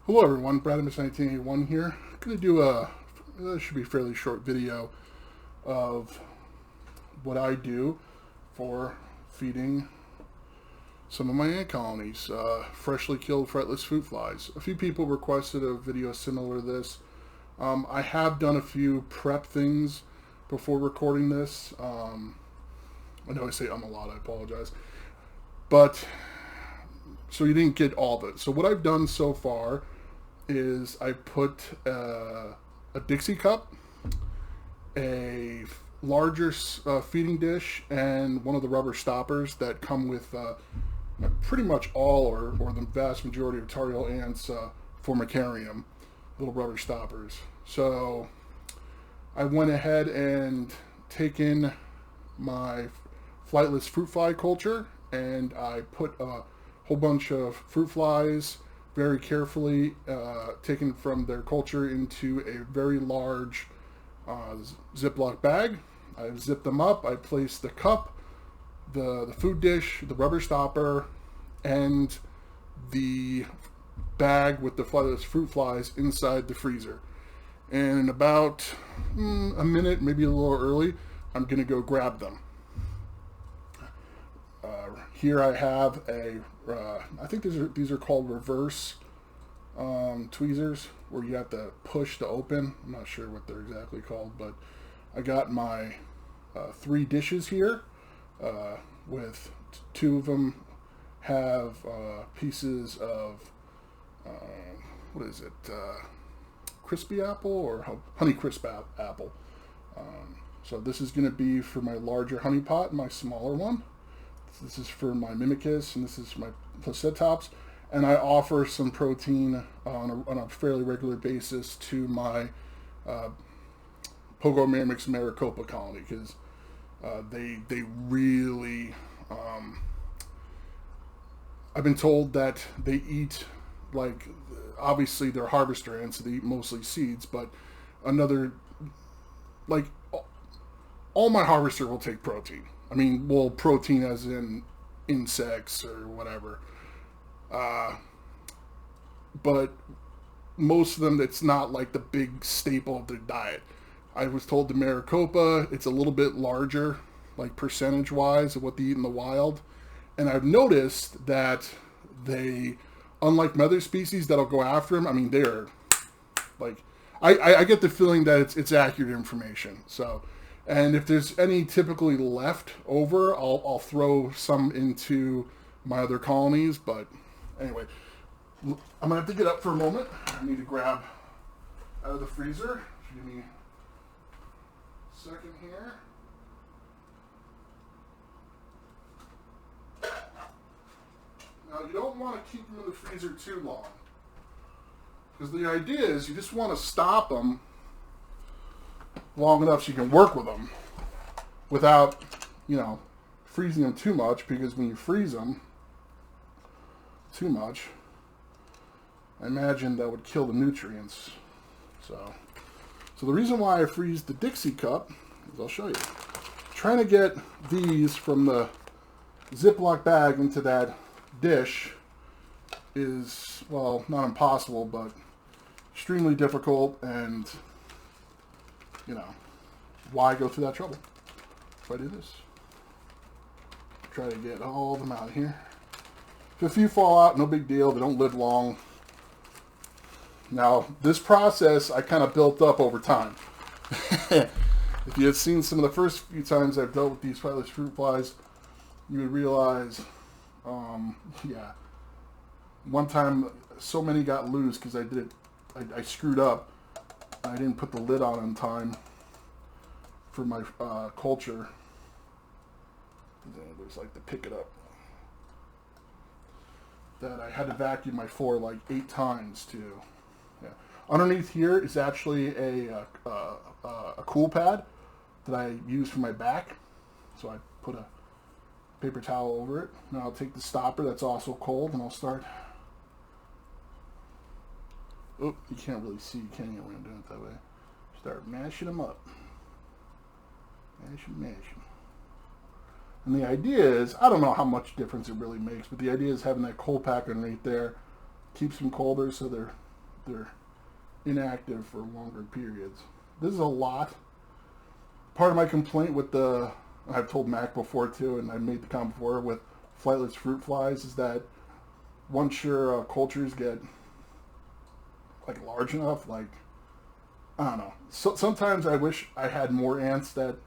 Hello everyone, Bradimus1981 here. I'm going to do this should be a fairly short video of what I do for feeding some of my ant colonies, freshly killed flightless fruit flies. A few people requested a video similar to this. I have done a few prep things before recording this. I know I say a lot, I apologize. But, so you didn't get all of it. So what I've done so far is I put a Dixie cup, a larger feeding dish, and one of the rubber stoppers that come with pretty much all or the vast majority of tar heel ants formicarium, little rubber stoppers. So I went ahead and taken my flightless fruit fly culture and I put a whole bunch of fruit flies very carefully taken from their culture into a very large Ziploc bag. I zipped them up. I placed the cup, the food dish, the rubber stopper, and the bag with the flightless fruit flies inside the freezer. And in about a minute, maybe a little early, I'm going to go grab them. Here I have I think these are called reverse tweezers, where you have to push to open. I'm not sure what they're exactly called, but I got my 3 dishes here, with 2 of them have pieces of, what is it, crispy apple or honey crisp apple. So this is going to be for my larger honey pot and my smaller one. This is for my mimicus, and this is my placetops. And I offer some protein on a fairly regular basis to my Pogomyrmex maricopa colony, because they really, I've been told that they eat, like, obviously they're harvester ants, so they eat mostly seeds, but all my harvester will take protein. I mean, well, protein as in insects or whatever. But most of them, it's not like the big staple of their diet. I was told the Maricopa, it's a little bit larger, like percentage-wise of what they eat in the wild. And I've noticed that they, unlike other species that'll go after them, I mean, they're, like, I get the feeling that it's accurate information. So, and if there's any typically left over, I'll throw some into my other colonies. But anyway, I'm going to have to get up for a moment. I need to grab out of the freezer. Give me a second here. Now, you don't want to keep them in the freezer too long, because the idea is you just want to stop them long enough so you can work with them without, freezing them too much, because when you freeze them too much, I imagine that would kill the nutrients. So the reason why I freeze the Dixie cup is, I'll show you. Trying to get these from the Ziploc bag into that dish is, well, not impossible, but extremely difficult, and why go through that trouble? So I do this. Try to get all of them out of here. If a few fall out, no big deal. They don't live long. Now, this process I kind of built up over time. If you had seen some of the first few times I've dealt with these flightless fruit flies, you would realize, yeah, one time so many got loose because I screwed up. I didn't put the lid on in time for my culture. There's like to pick it up. That I had to vacuum my floor like 8 times too. Yeah. Underneath here is actually a cool pad that I use for my back. So I put a paper towel over it. Now I'll take the stopper that's also cold, and I'll start. Oh, you can't really see, can you, when I'm doing it that way? Start mashing them up. Mash them. And the idea is, I don't know how much difference it really makes, but the idea is having that cold pack underneath there keeps them colder, so they're they're inactive for longer periods. This is a lot. Part of my complaint with I've told Mac before too, and I made the comment before with flightless fruit flies, is that once your cultures get like large enough, like, I don't know. So sometimes I wish I had more ants that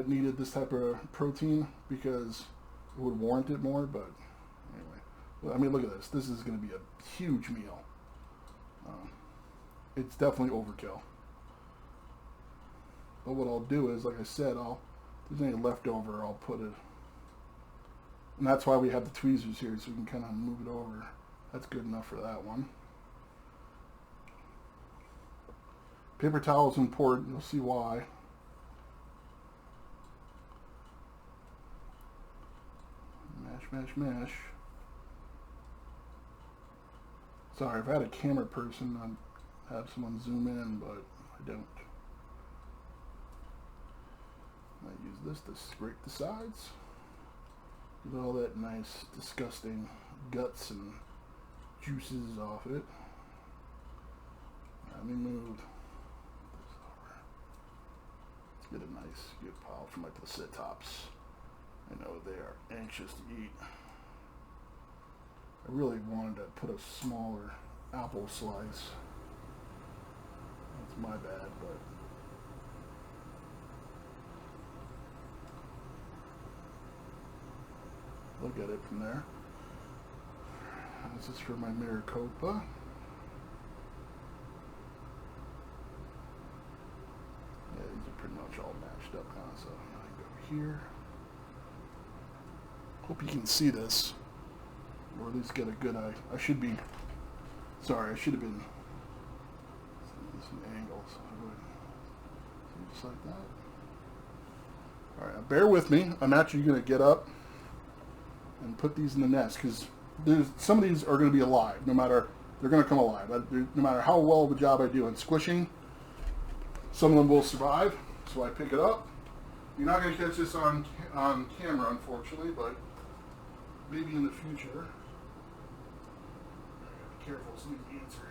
needed this type of protein because it would warrant it more. But anyway, I mean, look at this. This is going to be a huge meal. It's definitely overkill. But what I'll do is, like I said, if there's any leftover, I'll put it. And that's why we have the tweezers here, so we can kind of move it over. That's good enough for that one. Paper towel is important. You'll see why. Mash, mash, mash. Sorry, if I had a camera person, I'd have someone zoom in, but I don't. I use this to scrape the sides. Get all that nice, disgusting guts and juices off it. Let me move this over. Let's get a nice, good pile for my placetops. I know they are anxious to eat. I really wanted to put a smaller apple slice. That's my bad, but look at it from there. This is for my Maricopa. Yeah, these are pretty much all matched up now, so I go here. Hope you can see this, or at least get a good eye. I should be, sorry, I should have been some angles. I would just like that. All right, now bear with me. I'm actually going to get up and put these in the nest, because some of these are going to be alive. No matter, they're going to come alive. No matter how well of a job I do in squishing, some of them will survive. So I pick it up. You're not going to catch this on camera, unfortunately, but maybe in the future. I gotta be careful so you can answer.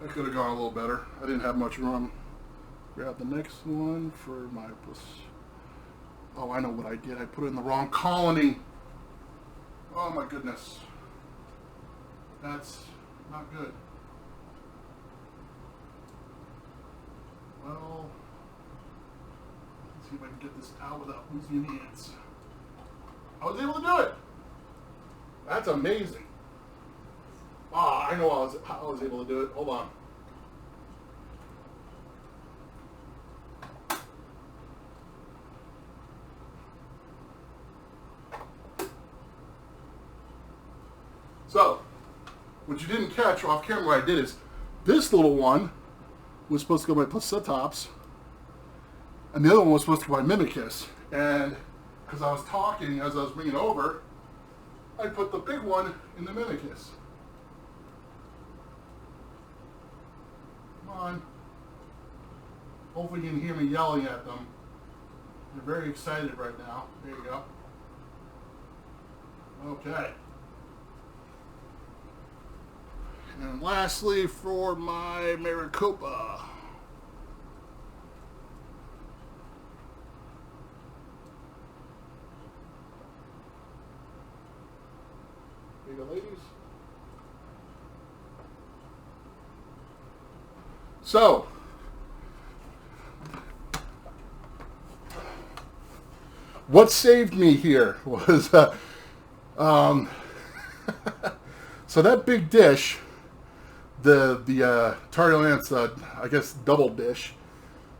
That could have gone a little better. I didn't have much room. Grab the next one for my Oh, I know what I did. I put it in the wrong colony. Oh my goodness. That's not good. Well, let's see if I can get this out without losing any ants. I was able to do it. That's amazing. Ah, I know how I was able to do it. Hold on. So, what you didn't catch off camera what I did is, this little one was supposed to go by placetops, and the other one was supposed to go by mimicus. And because I was talking as I was bringing it over, I put the big one in the mimicus. Come on. Hopefully you can hear me yelling at them. They're very excited right now. There you go. Okay. And lastly, for my Maricopa. Here you go, ladies. So, what saved me here was, so that big dish, the Tario Ants, I guess double dish,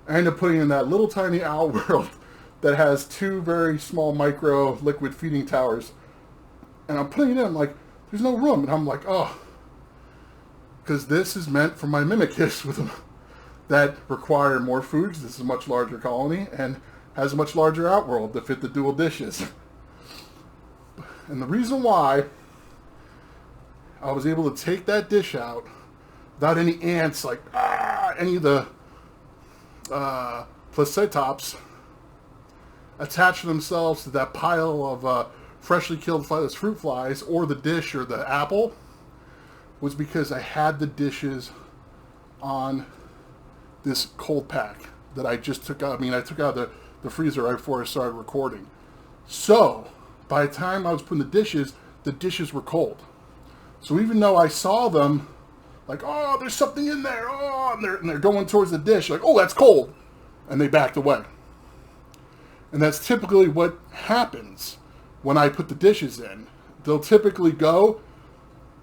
I ended up putting in that little tiny outworld that has two very small micro liquid feeding towers. And I'm putting it in, like, there's no room. And I'm like, oh, because this is meant for my mimicus that require more food, because this is a much larger colony and has a much larger outworld to fit the dual dishes. And the reason why I was able to take that dish out without any ants, like any of the placetops, attach themselves to that pile of freshly killed flightless fruit flies, or the dish or the apple, was because I had the dishes on this cold pack that I just took out. I mean, I took out the freezer right before I started recording. So by the time I was putting the dishes were cold. So even though I saw them, like, oh, there's something in there, oh, and they're going towards the dish, like, oh, that's cold, and they backed away. And that's typically what happens when I put the dishes in. They'll typically go,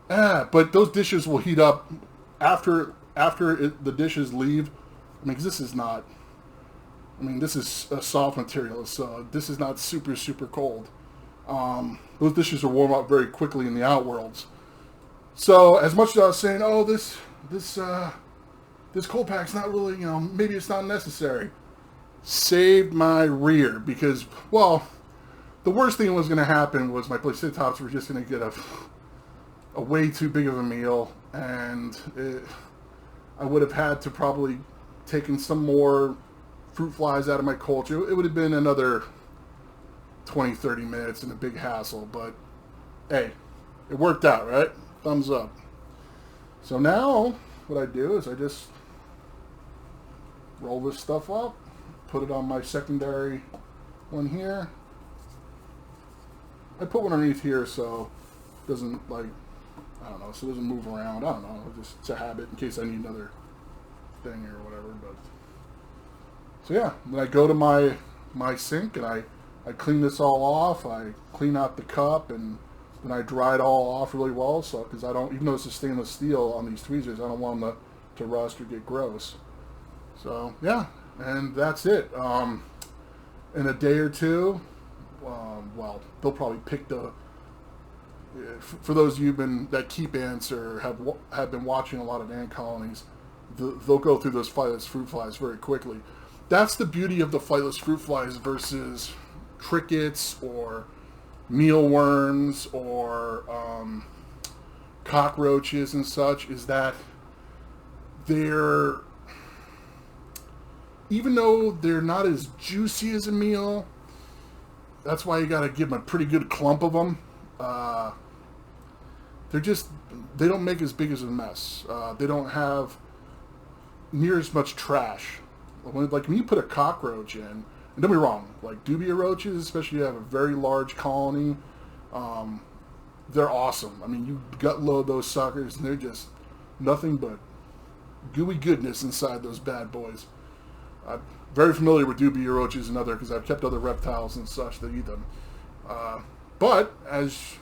but those dishes will heat up after the dishes leave. I mean, 'cause this is not, I mean, this is a soft material, so this is not super, super cold. Those dishes will warm up very quickly in the outworlds. So as much as I was saying, oh, this cold pack's not really, you know, maybe it's not necessary, saved my rear, because, well, the worst thing that was going to happen was my Placentops were just going to get a way too big of a meal, and I would have had to probably taken some more fruit flies out of my culture. It would have been another 20-30 minutes and a big hassle, but hey, it worked out, right? Thumbs up. So now what I do is I just roll this stuff up, put it on my secondary one here. I put one underneath here so it doesn't, like, I don't know, so it doesn't move around. I don't know, it's a habit in case I need another thing or whatever. But so yeah, then I go to my sink and I clean this all off. I clean out the cup, and then I dry it all off really well, so because I don't, even though it's a stainless steel on these tweezers, I don't want them to rust or get gross. So yeah, and that's it. In a day or two, well, they'll probably pick the. For those of you that keep ants or have been watching a lot of ant colonies, they'll go through those flightless fruit flies very quickly. That's the beauty of the flightless fruit flies versus crickets or mealworms or cockroaches and such, is that they're, even though they're not as juicy as a meal, that's why you got to give them a pretty good clump of them. They don't make as big as a mess. They don't have near as much trash. Like when you put a cockroach in, and don't be wrong, like dubia roaches, especially if you have a very large colony, they're awesome. I mean, you gut load those suckers and they're just nothing but gooey goodness inside those bad boys. I'm very familiar with dubia roaches and because I've kept other reptiles and such that eat them. But as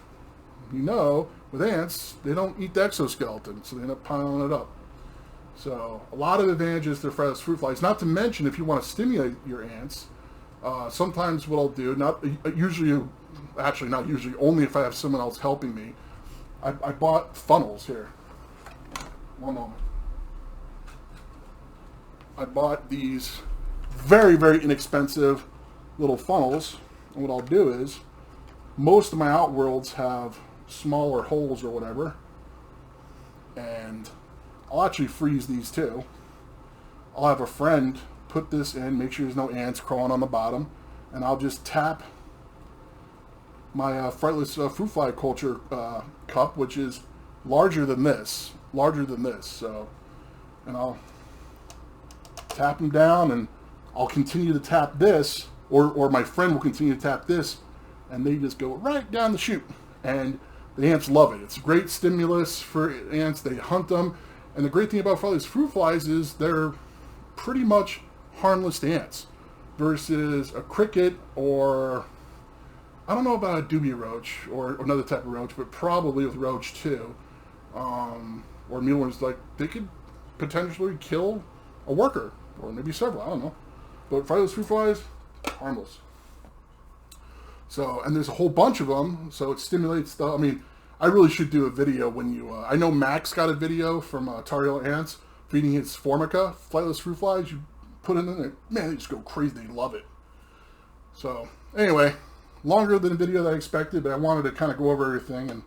you know, with ants, they don't eat the exoskeleton, so they end up piling it up. So a lot of advantages to flightless fruit flies. Not to mention, if you want to stimulate your ants, sometimes what I'll do, not usually, only if I have someone else helping me, I bought funnels here. One moment. I bought these very, very inexpensive little funnels, and what I'll do is, most of my outworlds have smaller holes or whatever, and I'll actually freeze these too. I'll have a friend put this in, make sure there's no ants crawling on the bottom, and I'll just tap my flightless fruit fly culture cup, which is larger than this. So, and I'll tap them down, and I'll continue to tap this, or my friend will continue to tap this, and they just go right down the chute, and the ants love it. It's a great stimulus for ants. They hunt them, and the great thing about flightless fruit flies is they're pretty much harmless to ants, versus a cricket, or I don't know about a dubia roach or another type of roach, but probably with roach too, or mealworms. Like, they could potentially kill a worker, or maybe several, I don't know. But flightless fruit flies, harmless. So, and there's a whole bunch of them, so it stimulates the, I mean, I really should do a video when you, I know Max got a video from Tario Ants feeding his Formica, flightless fruit flies. You put it in there, man, they just go crazy, they love it. So, anyway, longer than the video that I expected, but I wanted to kind of go over everything and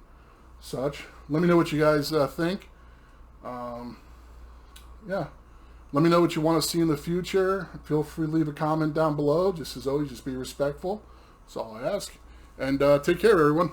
such. Let me know what you guys think. Yeah. Let me know what you want to see in the future. Feel free to leave a comment down below. Just as always, just be respectful. That's all I ask. And take care, everyone.